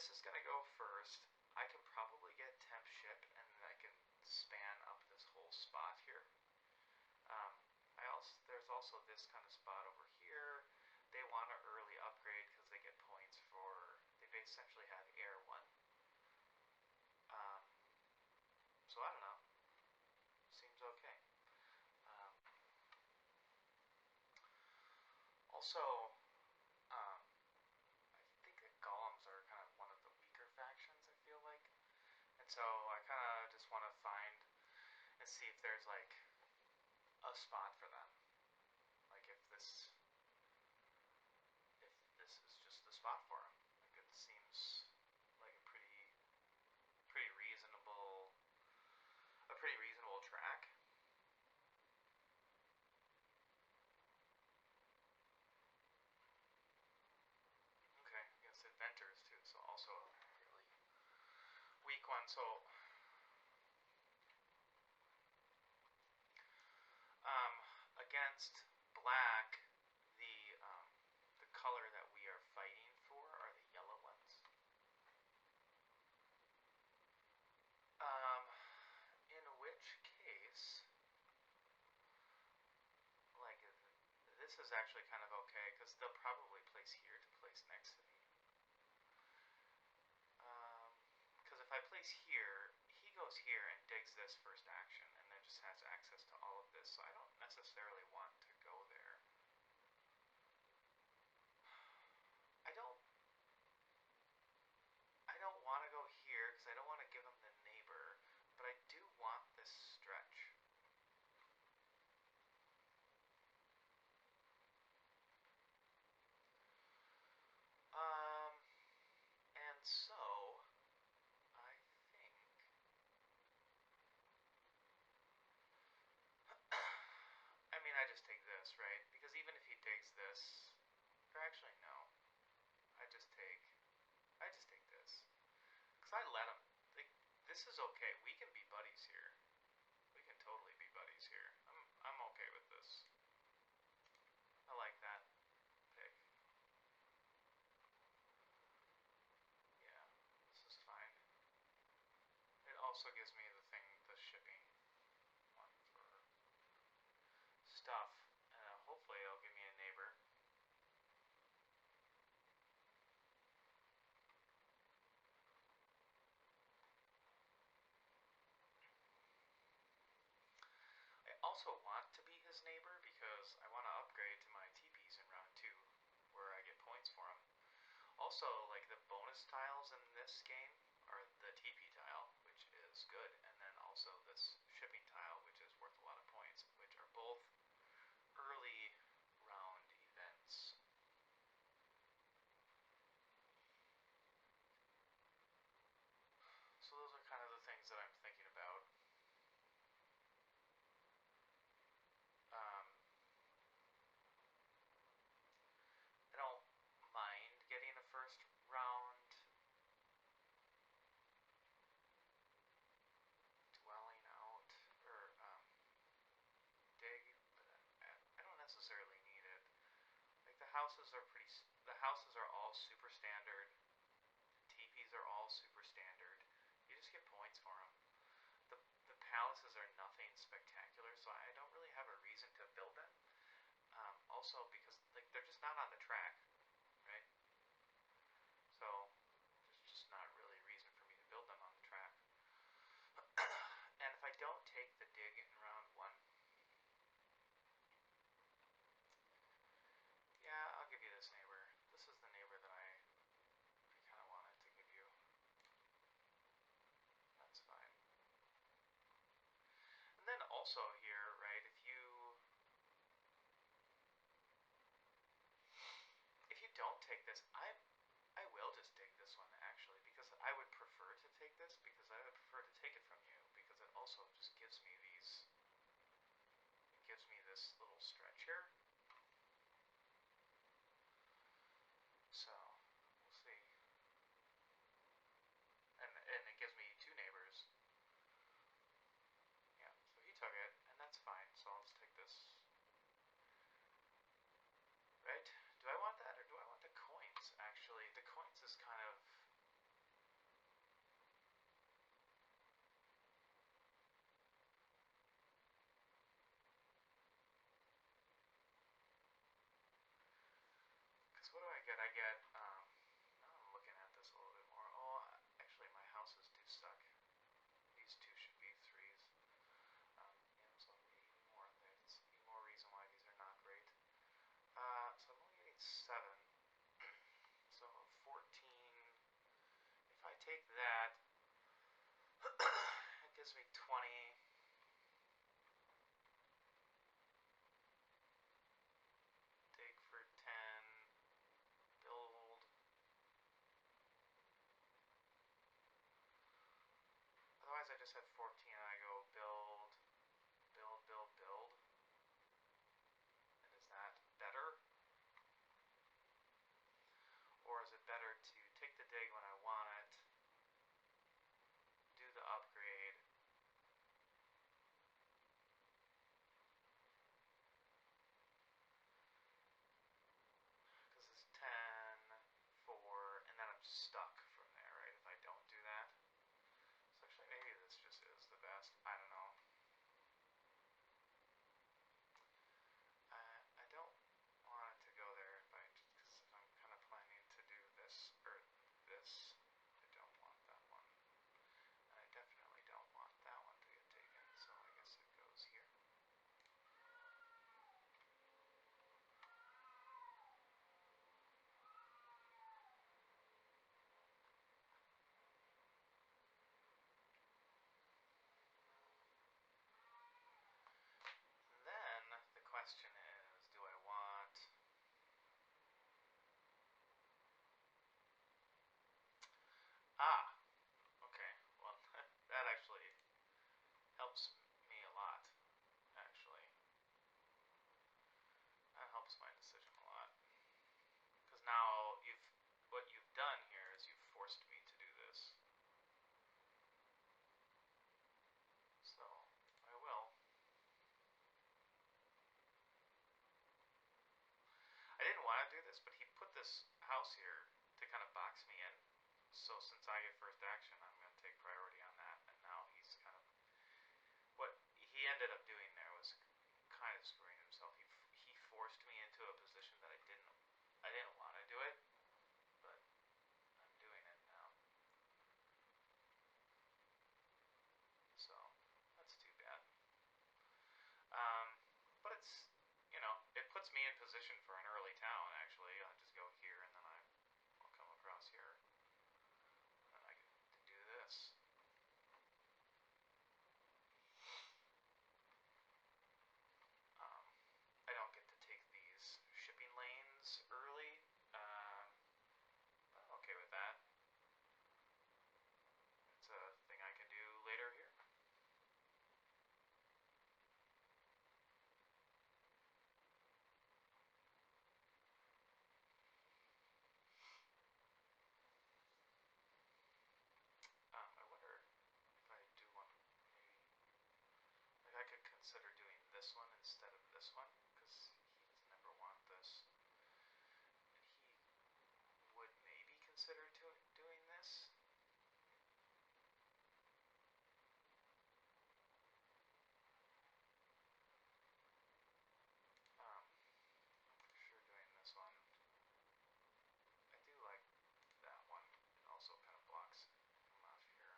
this is gonna go first. I can probably get temp ship, and I can span up this whole spot here. There's also this kind of spot over here. They want to early upgrade because they get points for. They essentially have air 1. So I don't know. Seems okay. Also, I think that Golems are kind of one of the weaker factions, I feel like. And so I kind of just want to find and see if there's like a spot for them. Like if this is just the spot for them. Like it seems like a pretty reasonable track. Okay, against Inventors too, so also a really weak one. So against black, the color that we are fighting for are the yellow ones. In which case, like, this is actually kind of okay, because they'll probably place here to place next to me. Because if I place here, he goes here and digs this first action, and then just has access to all of this, so I don't necessarily want to go there. I don't want to go here, because I don't want to give him the neighbor, but I do want this stretch. And so, I think... I mean, I just take this, right? Because even if he digs this... Or actually, no. I just take this. Because I let him... Like, this is okay. We can be buddies here. We can totally be buddies here. I'm okay with this. I like that pick. Yeah, this is fine. It also gives me the shipping one for stuff. Hopefully it'll give me a neighbor. I also want to be his neighbor because I want to upgrade to my TPs in round 2, where I get points for them. Also, like, the bonus tiles in this game are the TP tile, which is good, and then also this shipping tile, which is worth a lot of points, which are both early round events. So those are kind of the things that I'm thinking about. I don't mind getting a first round dwelling out, or dig, but I don't necessarily need it. Like, the houses are all super standard. TPs are all super standard. You just get points for them. The palaces are nothing spectacular, so I don't really have a reason to build them. Also, because like they're just not on the track, right? So there's just not really a reason for me to build them on the track. And if I don't take the dig in round 1, yeah, I'll give you this neighbor. This is the neighbor that I kind of wanted to give you. That's fine. And then also here, right, if you don't take this, I will just take this one, actually, because I would prefer to take this, because I would prefer to take it from you, because it also just gives me these... It gives me this little stretch here. So, we'll see. And it gives me 2 neighbors. Yeah, so he took it. And now I'm looking at this a little bit more. Oh, actually my houses do suck. These two should be threes. So even more, there's even more reason why these are not great. So I'm only getting 7. So 14. If I take that, it gives me 20. Dig for 10. Build. Otherwise I just have 14 and I go build, build, build, build. And is that better? Or is it better to take the dig when I want it, do the upgrade, because it's 10, 4, and then I'm stuck from there, right, if I don't do that? So actually maybe this just is the best. I don't know. I don't want it to go there because I'm kind of planning to do this, or this. I don't want that one. And I definitely don't want that one to get taken, so I guess it goes here. Then the question is, do I want... Okay. Well, that actually helps me a lot, actually. That helps my decision a lot. Because now what you've done here is you've forced me to do this. So, I will. I didn't want to do this, but he put this house here to kind of box me in. So since I get first action, I'm going to take priority on that. And now he's kind of... What he ended up doing there was kind of screwing himself. He forced me into a position that I didn't want to do it, but I'm doing it now. So that's too bad. But it's, it puts me in position for an early town, actually. I'll just go here, and then I'll come across here. And I can do this. I don't get to take these shipping lanes early. I'm okay with that. It's a thing I can do later here. I wonder if I do want, maybe, like I could consider doing this one instead of this one, because he doesn't ever want this. And he would maybe consider doing this. I'm for sure doing this one. I do like that one. It also kind of blocks him off here.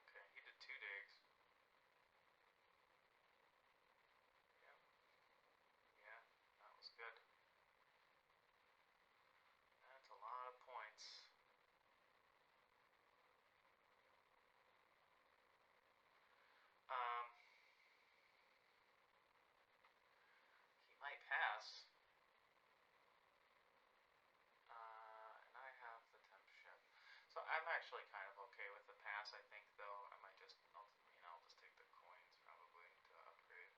Okay, he did 2 digs. Yep. Yeah, that was good. That's a lot of points. Um, he might pass. And I have the temp ship. So I'm actually kind of okay with the pass, I think, though. I might just, I'll just take the coins, probably, to upgrade.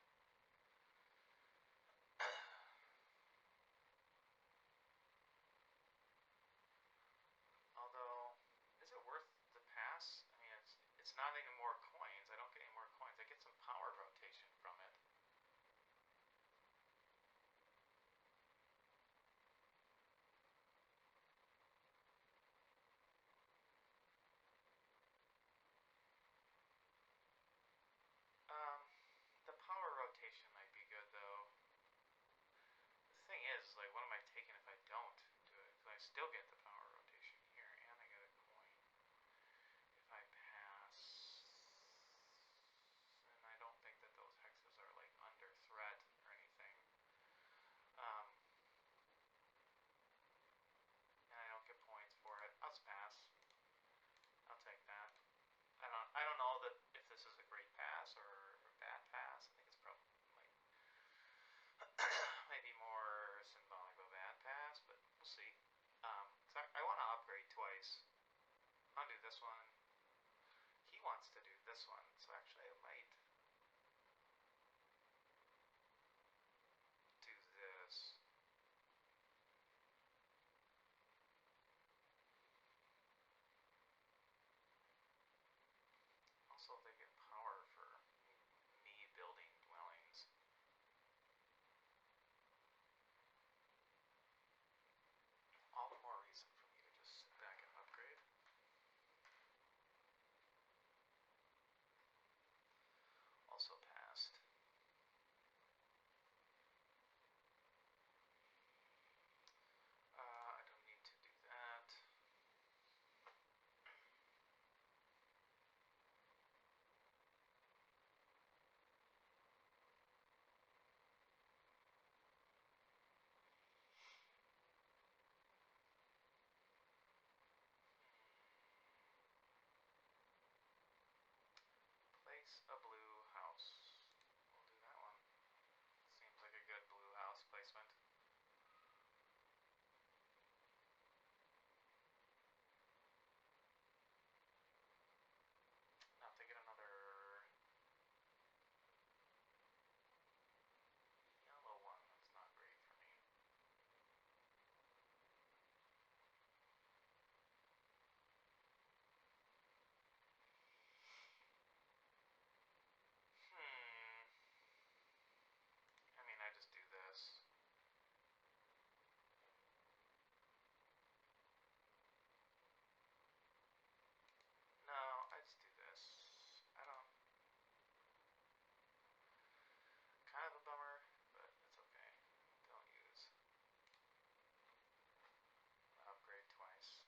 this one, so actually I might do this. Also, they get power for me building dwellings. All the more reason for me to just sit back and upgrade. Also passed. I don't need to do that. Place a blue house. We'll do that one. Seems like a good blue house placement. Now if they get another yellow one, that's not great for me. I mean, I just do this. No, I just do this. I don't... Kind of a bummer, but it's okay. Don't use the upgrade twice.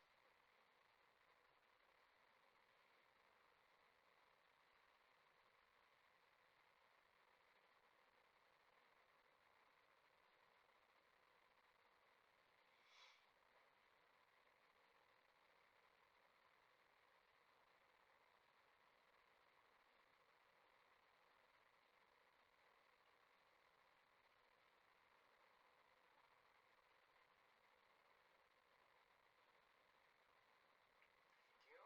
Thank you.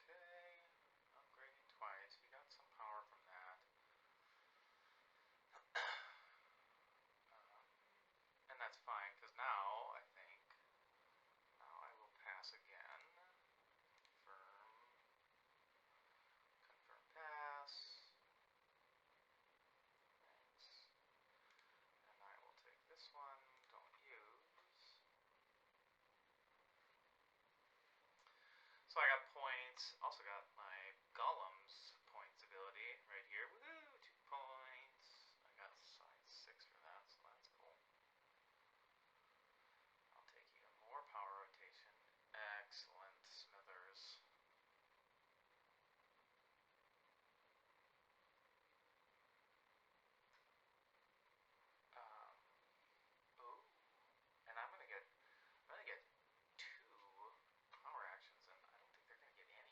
Okay, upgrading twice. We got some power from that. And that's fine, because now, I think, now I will pass again. Confirm pass. Thanks. And I will take this one, don't use. So I got points, also got my Golems points ability right here. Woohoo! 2 points. I got size 6 for that, so that's cool. I'll take even more power rotation. Excellent, Smithers. Ooh. And I'm gonna get 2 power actions, and I don't think they're gonna get any.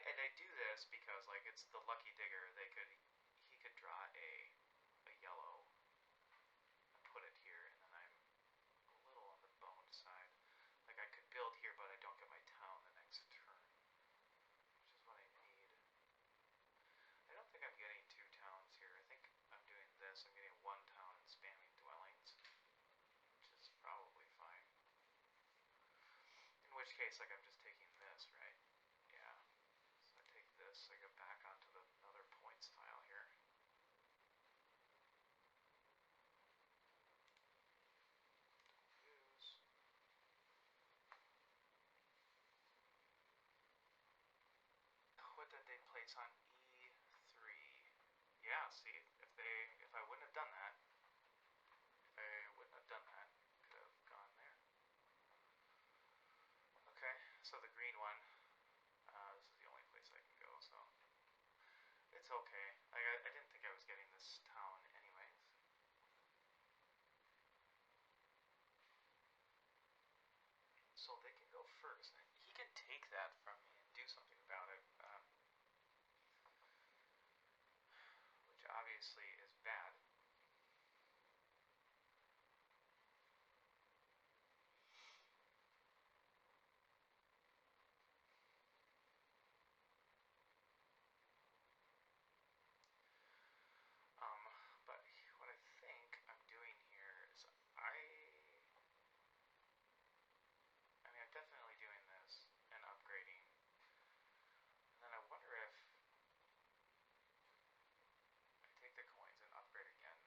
I do this because like it's the lucky digger. He could draw a yellow and put it here, and then I'm a little on the boned side. Like I could build here, but I don't get my town the next turn, which is what I need. I don't think I'm getting 2 towns here. I think I'm doing this. I'm getting 1 town and spamming dwellings, which is probably fine. In which case, like I'm just taking this, right? Yeah. So I take this. I go back onto the another points tile here. Use. What did they place on E3? Yeah, see, if I wouldn't have done that, could have gone there. Okay, so the green one, this is the only place I can go, so it's okay. Like I didn't think I was getting this town anyways. So they can go first. He can take that from me and do something about it, which obviously is bad. But what I think I'm doing here is I mean, I'm definitely doing this and upgrading. And then I wonder if I take the coins and upgrade again.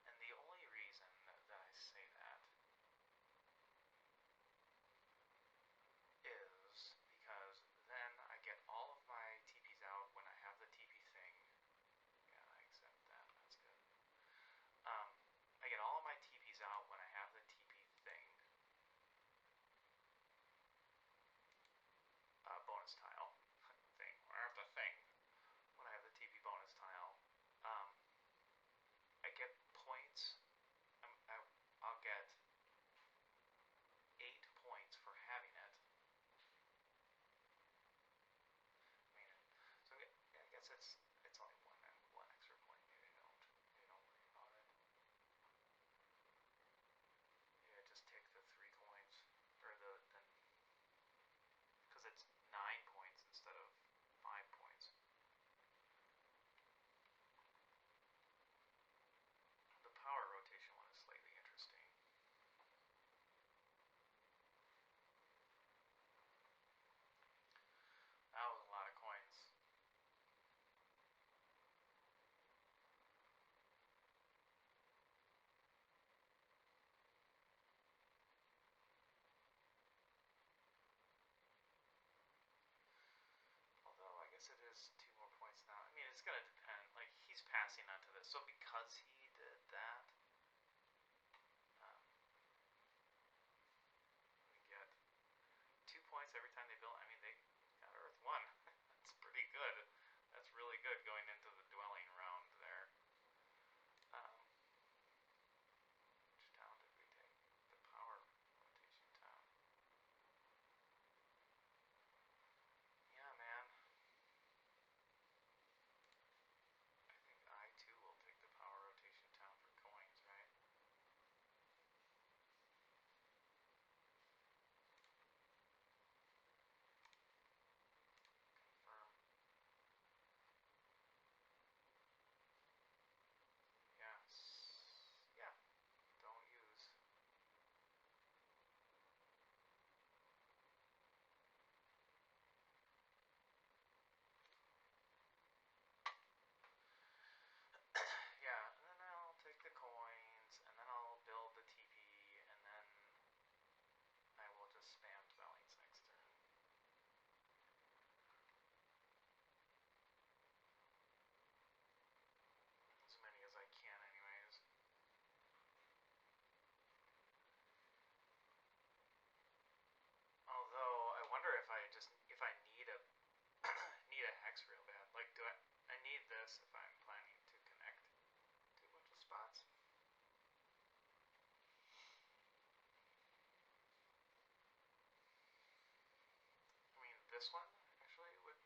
And the only reason that I say that is because then I get all of my TPs out when I have the TP thing. Yeah, I accept that. That's good. I get all of my TPs out when I have the TP thing. Bonus tile thing. I have the thing when I have the TP bonus tile. I get points. I'll get 8 points for having it. I mean, so I guess it's only one extra point. Maybe don't worry about it. Maybe I just take the 3 coins or the because it's 9 points instead of 5 points. The power rotation one is slightly interesting. That was a lot of coins. Although I guess it is 2 more points now. I mean, it's gonna depend. Like he's passing on to this, so because he did that, we get 2 points every time they build. I mean, they got Earth 1. That's pretty good. That's really good going into the dwelling round there. Which town did we take? The power rotation town. Yeah, man. I think I too will take the power rotation town for coins, right? Confirm. Yes. Yeah. Don't use. Yeah, and then I'll take the coins, and then I'll build the TP, and then I will just spam dwellings next turn. As many as I can, anyways. Although I wonder if I need a need a hex real bad. Like, I need this if I'm planning to connect to a bunch of spots. I mean, this one actually would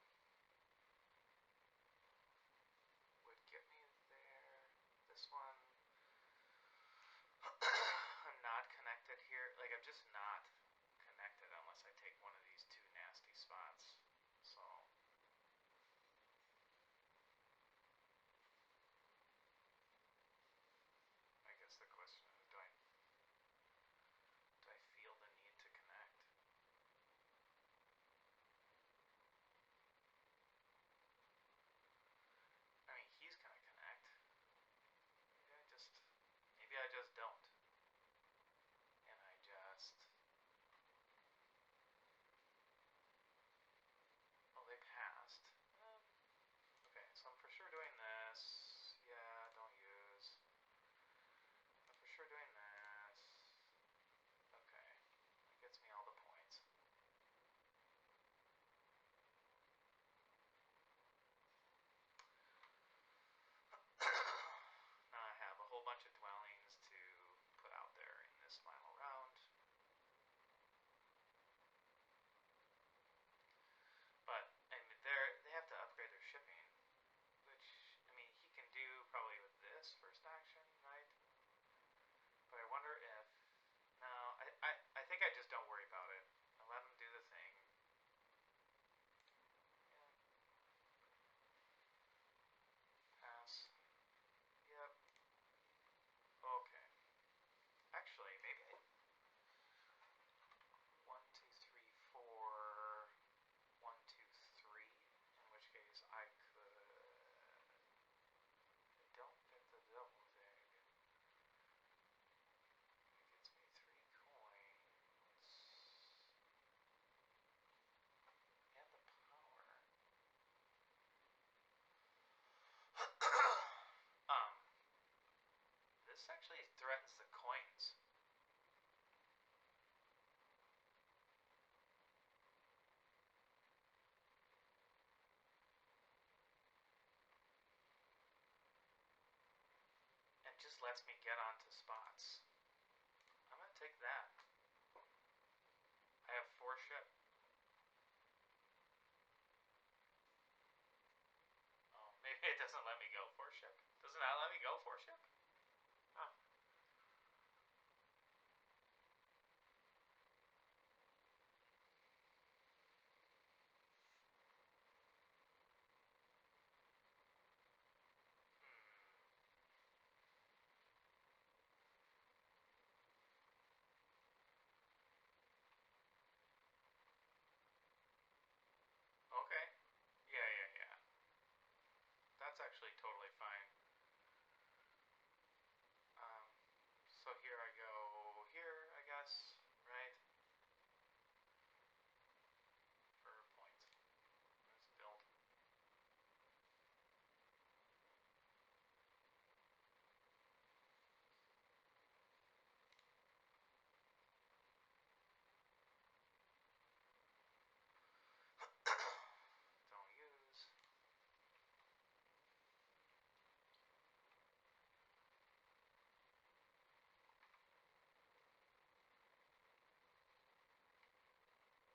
um, this actually threatens the coins. And just lets me get onto spots. I'm gonna take that. I have 4 ship. Oh, maybe it doesn't let me go 4 ship. Doesn't that let me go 4 ship? Oh. Hmm. Okay. Yeah, yeah, yeah. That's actually totally fine. Um, so here I go here, I guess, right? For points. Let's build. Don't use.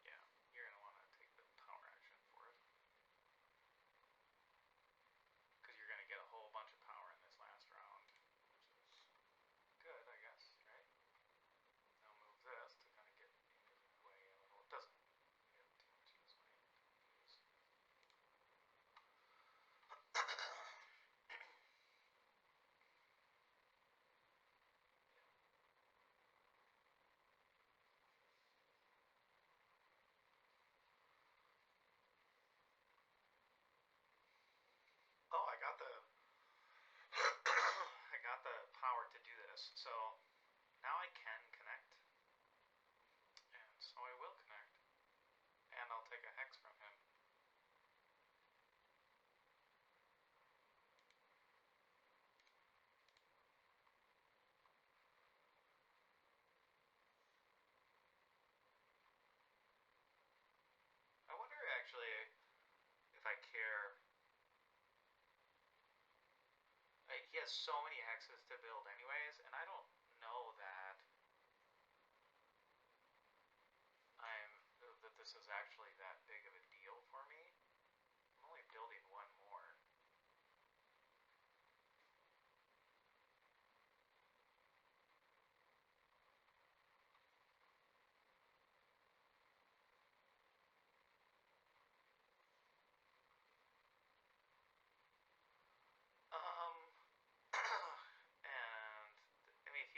Yeah, you're gonna want to take the power action for it. Because you're gonna get a whole bunch of power in this last round, which is good, I guess, right? Now move this to kind of get into his way a little. It doesn't get too much in his way. Don't use. Yeah. Oh, I got the I got the power to do this. So now I can connect, and so I will connect, and I'll take a hex from him. I wonder actually if I care. He has so many hexes to build, anyways, and I don't know that I'm that this is actually that big of a deal for me. I'm only building one more. And I mean, if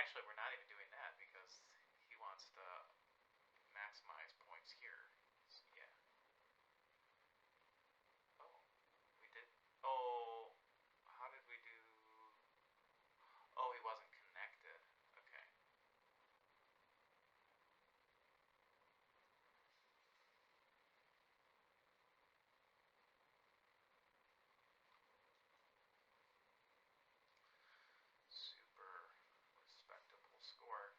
actually, we're not even doing that because he wants to maximize points here. So, yeah. Oh, we did. Oh, how did we do? Oh, he wasn't connected. Okay. Super respectable score.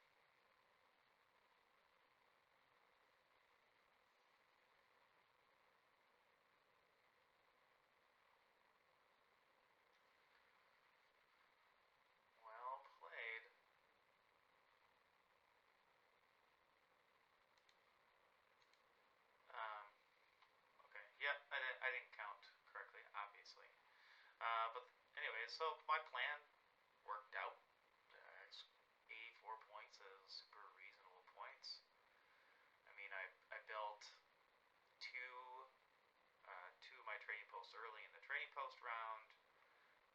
Well played. Um, okay. Yep, I didn't count correctly, obviously. But anyway, so my plan worked out. 84 points is super reasonable points. I mean, I built two two of my trading posts early in the trading post round.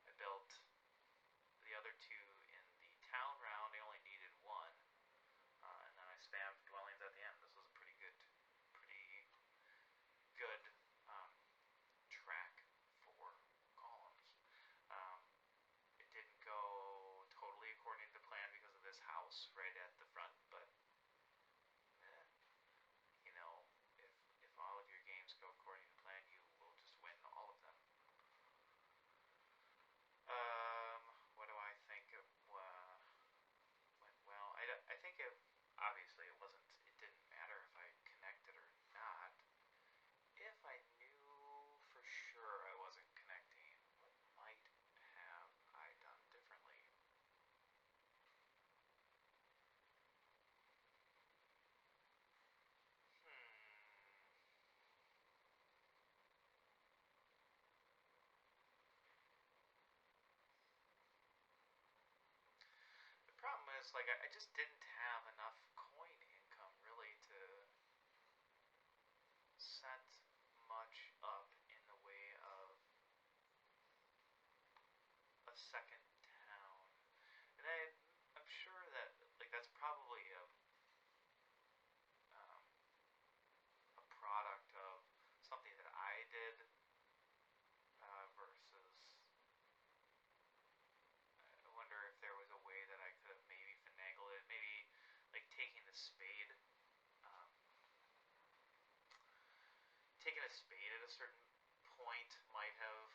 I built the other two in the town round. I only needed one, and then I spammed dwellings at the end. This was a pretty good um, track for columns. Um, it didn't go totally according to plan because of this house right at the front, but eh, you know, if all of your games go according to plan, you will just win all of them. Um, what do I think of, went well? I think it obviously it didn't matter if I connected or not. If I knew for sure I wasn't connecting, what might have I done differently? Hmm. The problem is, like, I just didn't have enough coin income really to set much up in the way of a second town. And I'm sure that, like, that's probably um, a product of something that I did versus I wonder if there was a way that I could have maybe finagled it. Maybe like um, taking a spade at a certain point might have